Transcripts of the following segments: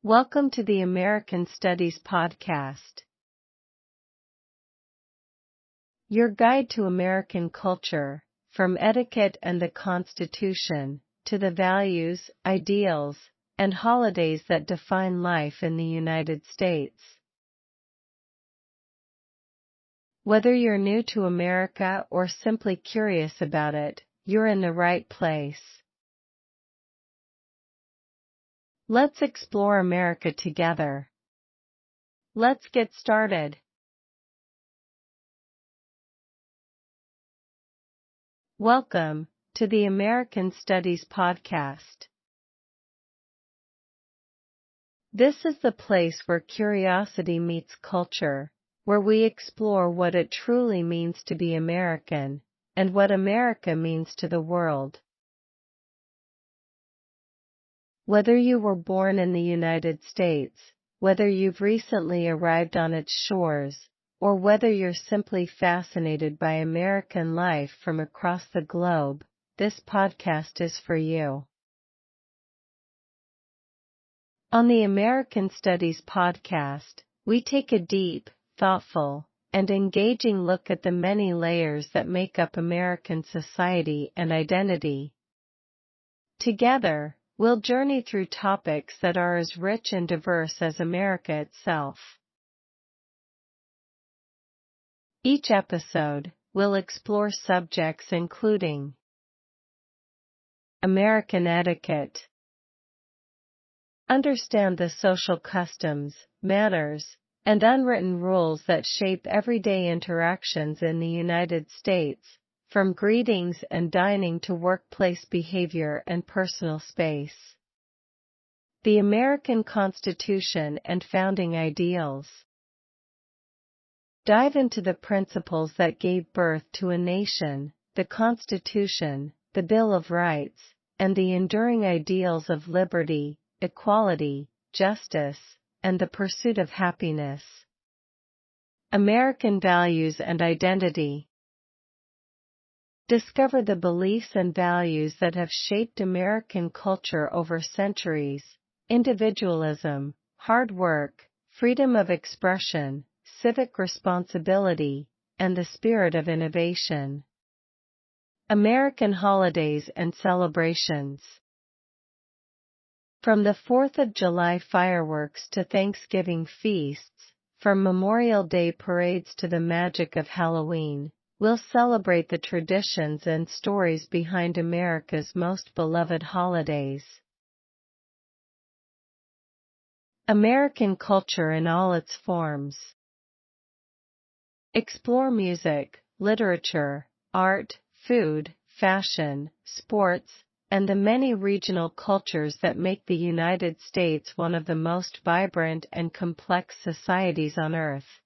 Welcome to the American Studies Podcast, your guide to American culture, from etiquette and the Constitution, to the values, ideals, and holidays that define life in the United States. Whether you're new to America or simply curious about it, you're in the right place. Let's explore America together. Let's get started. Welcome to the American Studies Podcast. This is the place where curiosity meets culture, where we explore what it truly means to be American, and what America means to the world. Whether you were born in the United States, whether you've recently arrived on its shores, or whether you're simply fascinated by American life from across the globe, this podcast is for you. On the American Studies Podcast, we take a deep, thoughtful, and engaging look at the many layers that make up American society and identity. Together, we'll journey through topics that are as rich and diverse as America itself. Each episode, we'll explore subjects including American etiquette. Understand the social customs, manners, and unwritten rules that shape everyday interactions in the United States, from greetings and dining to workplace behavior and personal space. The American Constitution and founding ideals. Dive into the principles that gave birth to a nation, the Constitution, the Bill of Rights, and the enduring ideals of liberty, equality, justice, and the pursuit of happiness. American values and identity. Discover the beliefs and values that have shaped American culture over centuries: individualism, hard work, freedom of expression, civic responsibility, and the spirit of innovation. American holidays and celebrations. From the 4th of July fireworks to Thanksgiving feasts, from Memorial Day parades to the magic of Halloween, we'll celebrate the traditions and stories behind America's most beloved holidays. American culture in all its forms. Explore music, literature, art, food, fashion, sports, and the many regional cultures that make the United States one of the most vibrant and complex societies on Earth.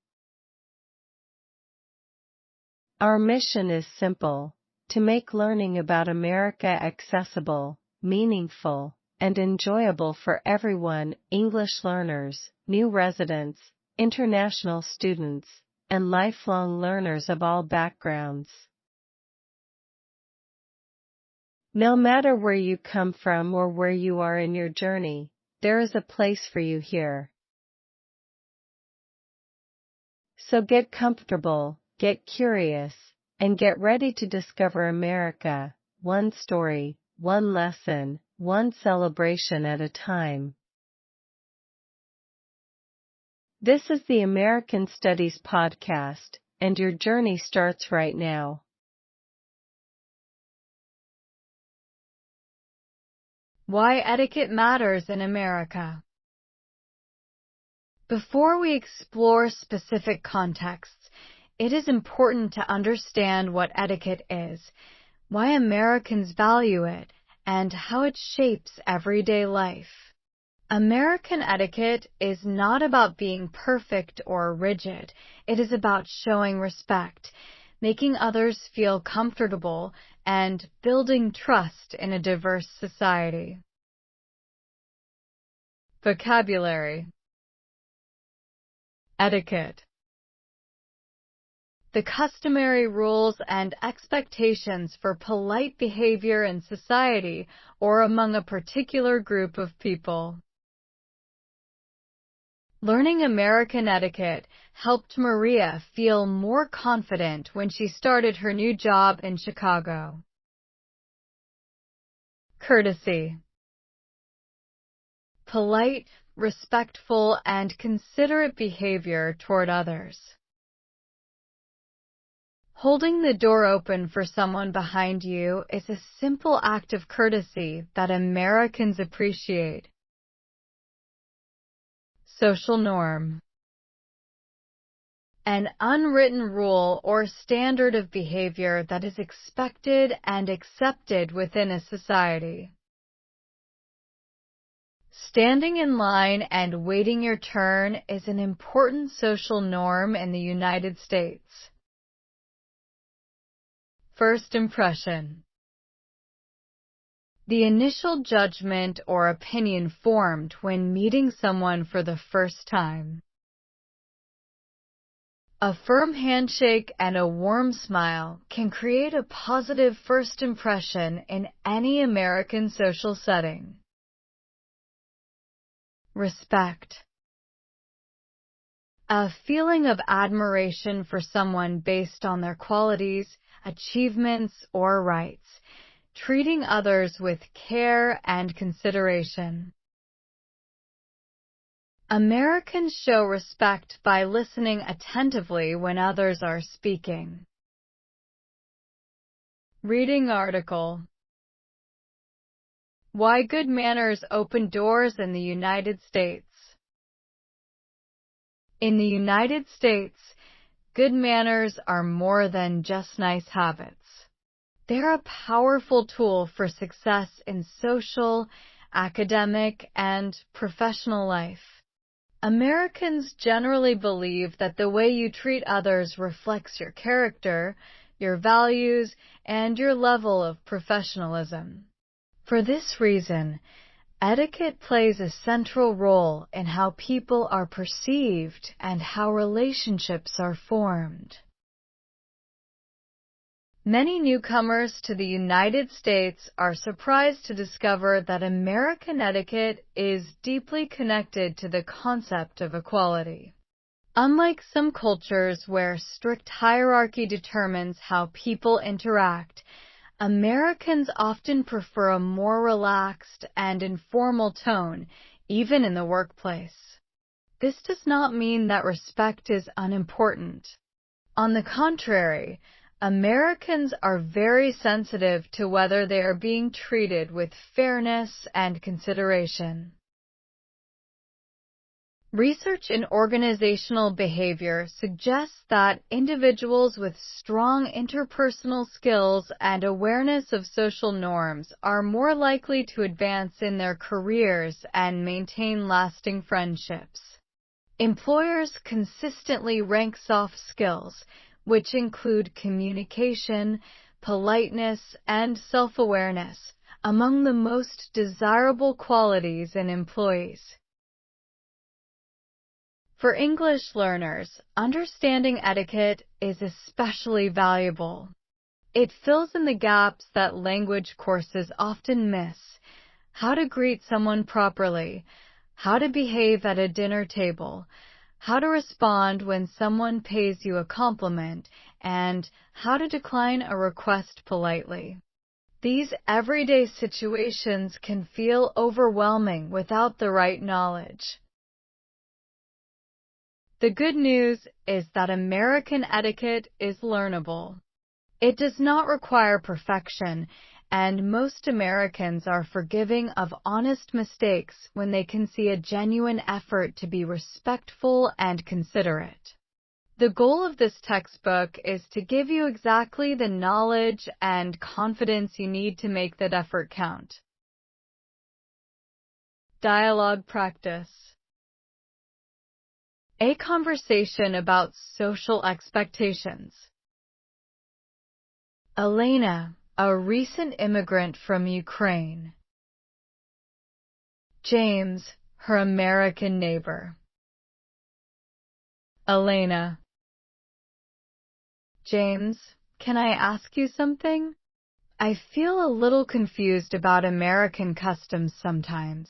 Our mission is simple: to make learning about America accessible, meaningful, and enjoyable for everyone: English learners, new residents, international students, and lifelong learners of all backgrounds. No matter where you come from or where you are in your journey, there is a place for you here. So get comfortable, get curious, and get ready to discover America, one story, one lesson, one celebration at a time. This is the American Studies Podcast, and your journey starts right now. Why etiquette matters in America. Before we explore specific contexts, it is important to understand what etiquette is, why Americans value it, and how it shapes everyday life. American etiquette is not about being perfect or rigid. It is about showing respect, making others feel comfortable, and building trust in a diverse society. Vocabulary. Etiquette. The customary rules and expectations for polite behavior in society or among a particular group of people. Learning American etiquette helped Maria feel more confident when she started her new job in Chicago. Courtesy. Polite, respectful, and considerate behavior toward others. Holding the door open for someone behind you is a simple act of courtesy that Americans appreciate. Social norm. An unwritten rule or standard of behavior that is expected and accepted within a society. Standing in line and waiting your turn is an important social norm in the United States. First impression. The initial judgment or opinion formed when meeting someone for the first time. A firm handshake and a warm smile can create a positive first impression in any American social setting. Respect. A feeling of admiration for someone based on their qualities, achievements, or rights, treating others with care and consideration. Americans show respect by listening attentively when others are speaking. Reading article. Why Good Manners Open Doors in the United States. In the United States, good manners are more than just nice habits. They're a powerful tool for success in social, academic, and professional life. Americans generally believe that the way you treat others reflects your character, your values, and your level of professionalism. For this reason, etiquette plays a central role in how people are perceived and how relationships are formed. Many newcomers to the United States are surprised to discover that American etiquette is deeply connected to the concept of equality. Unlike some cultures where strict hierarchy determines how people interact, Americans often prefer a more relaxed and informal tone, even in the workplace. This does not mean that respect is unimportant. On the contrary, Americans are very sensitive to whether they are being treated with fairness and consideration. Research in organizational behavior suggests that individuals with strong interpersonal skills and awareness of social norms are more likely to advance in their careers and maintain lasting friendships. Employers consistently rank soft skills, which include communication, politeness, and self-awareness, among the most desirable qualities in employees. For English learners, understanding etiquette is especially valuable. It fills in the gaps that language courses often miss: how to greet someone properly, how to behave at a dinner table, how to respond when someone pays you a compliment, and how to decline a request politely. These everyday situations can feel overwhelming without the right knowledge. The good news is that American etiquette is learnable. It does not require perfection, and most Americans are forgiving of honest mistakes when they can see a genuine effort to be respectful and considerate. The goal of this textbook is to give you exactly the knowledge and confidence you need to make that effort count. Dialogue practice. A conversation about social expectations. Elena, a recent immigrant from Ukraine. James, her American neighbor. Elena. James, can I ask you something? I feel a little confused about American customs sometimes.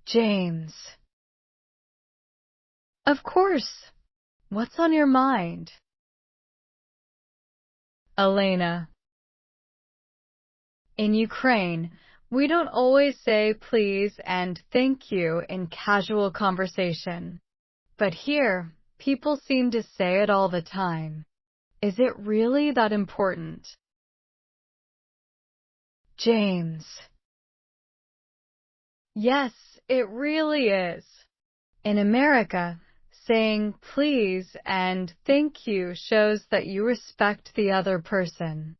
James. Of course. What's on your mind? Elena. In Ukraine, we don't always say please and thank you in casual conversation. But here, people seem to say it all the time. Is it really that important? James. Yes, it really is. In America, saying please and thank you shows that you respect the other person.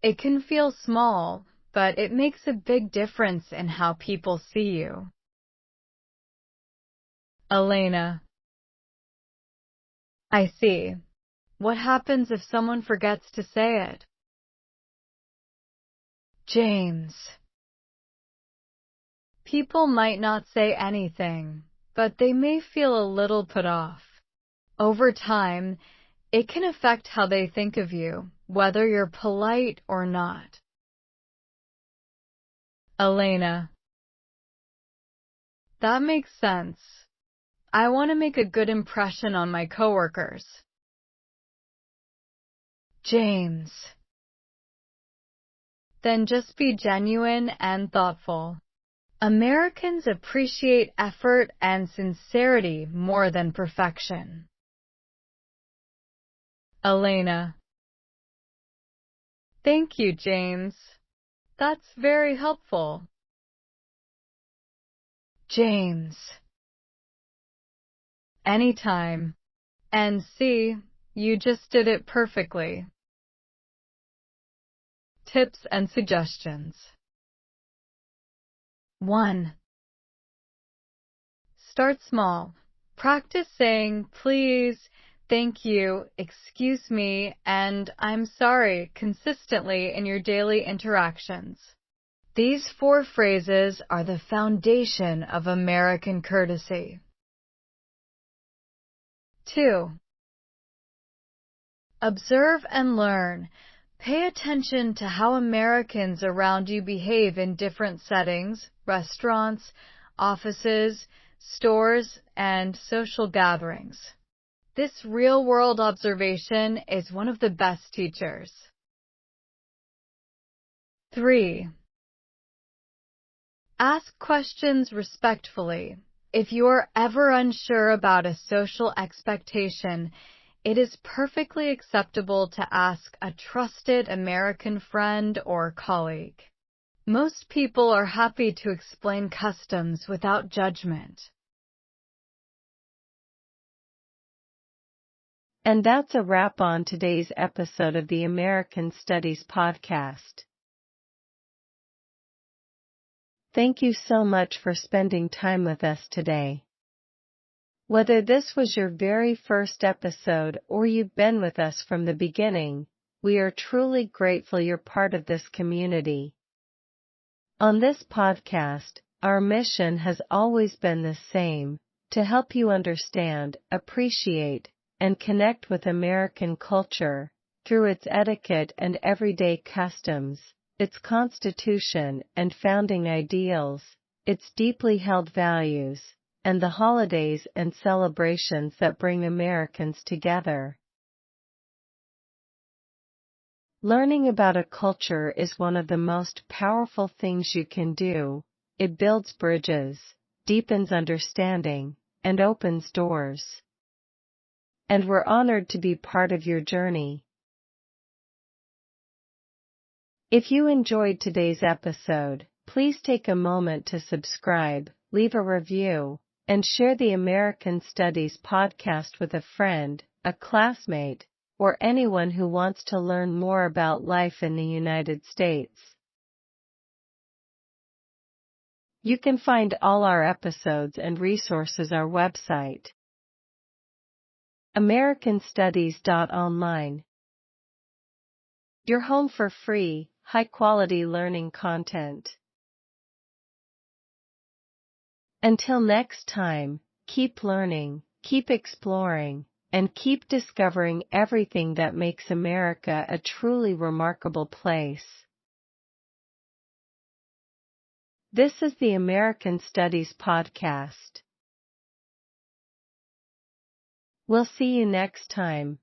It can feel small, but it makes a big difference in how people see you. Elena. I see. What happens if someone forgets to say it? James. People might not say anything, but they may feel a little put off. Over time, it can affect how they think of you, whether you're polite or not. Elena. That makes sense. I want to make a good impression on my coworkers. James. Then just be genuine and thoughtful. Americans appreciate effort and sincerity more than perfection. Elena. Thank you, James. That's very helpful. James. Anytime. And see, you just did it perfectly. Tips and suggestions. 1. Start small. Practice saying please, thank you, excuse me, and I'm sorry consistently in your daily interactions. These 4 phrases are the foundation of American courtesy. 2. Observe and learn. Pay attention to how Americans around you behave in different settings, restaurants, offices, stores, and social gatherings. This real-world observation is one of the best teachers. 3. Ask questions respectfully. If you are ever unsure about a social expectation, it is perfectly acceptable to ask a trusted American friend or colleague. Most people are happy to explain customs without judgment. And that's a wrap on today's episode of the American Studies Podcast. Thank you so much for spending time with us today. Whether this was your very first episode or you've been with us from the beginning, we are truly grateful you're part of this community. On this podcast, our mission has always been the same, to help you understand, appreciate, and connect with American culture, through its etiquette and everyday customs, its constitution and founding ideals, its deeply held values, and the holidays and celebrations that bring Americans together. Learning about a culture is one of the most powerful things you can do. It builds bridges, deepens understanding, and opens doors. And we're honored to be part of your journey. If you enjoyed today's episode, please take a moment to subscribe, leave a review, and share the American Studies Podcast with a friend, a classmate, or anyone who wants to learn more about life in the United States. You can find all our episodes and resources on our website, americanstudies.online. Your home for free, high-quality learning content. Until next time, keep learning, keep exploring, and keep discovering everything that makes America a truly remarkable place. This is the American Studies Podcast. We'll see you next time.